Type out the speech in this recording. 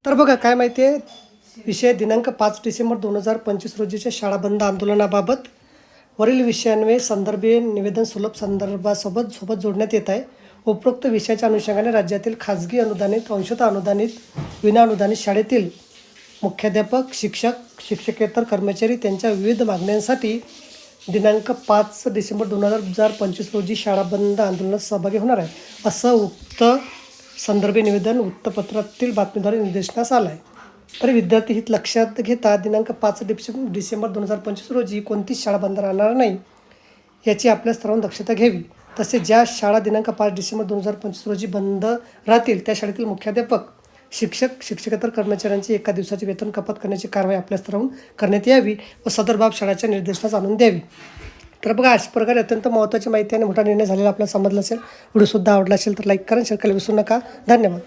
तर बघा काय माहिती आहे, विषय दिनांक 5 डिसेंबर 2025 रोजीच्या शाळा बंद आंदोलनाबाबत वरील विषयांवे संदर्भीय निवेदन सुलभ सोबत जोडण्यात येत आहे. उपरोक्त विषयाच्या अनुषंगाने राज्यातील खाजगी अनुदानित, अंशतः अनुदानित, विनाअनुदानित शाळेतील मुख्याध्यापक, शिक्षक, शिक्षकेतर कर्मचारी त्यांच्या विविध मागण्यांसाठी दिनांक 5 डिसेंबर 2025 रोजी शाळा बंद आंदोलनात सहभागी होणार आहे, असं उक्त संदर्भीय निवेदन वृत्तपत्रातील बातमीद्वारे निर्देशनास आलं आहे. तर विद्यार्थी हित लक्षात घेता दिनांक 5 डिसेंबर 2025 रोजी कोणतीच शाळा बंद राहणार नाही याची आपल्या स्तरावरून दक्षता घ्यावी. तसेच ज्या शाळा दिनांक 5 डिसेंबर 2025 रोजी बंद राहतील त्या शाळेतील मुख्याध्यापक, शिक्षक, शिक्षकेतर कर्मचाऱ्यांची एका दिवसाचे वेतन कपात करण्याची कारवाई आपल्या स्तरावरून करण्यात यावी व सदर बाब शाळेच्या निर्देशनास आणून द्यावी. तर बघा, अशा प्रकारे अत्यंत महत्त्वाची माहिती आणि मोठा निर्णय झालेला आपल्याला समजला असेल. व्हिडिओसुद्धा आवडला असेल तर लाईक करा, शेअर करायला विसरू नका. धन्यवाद.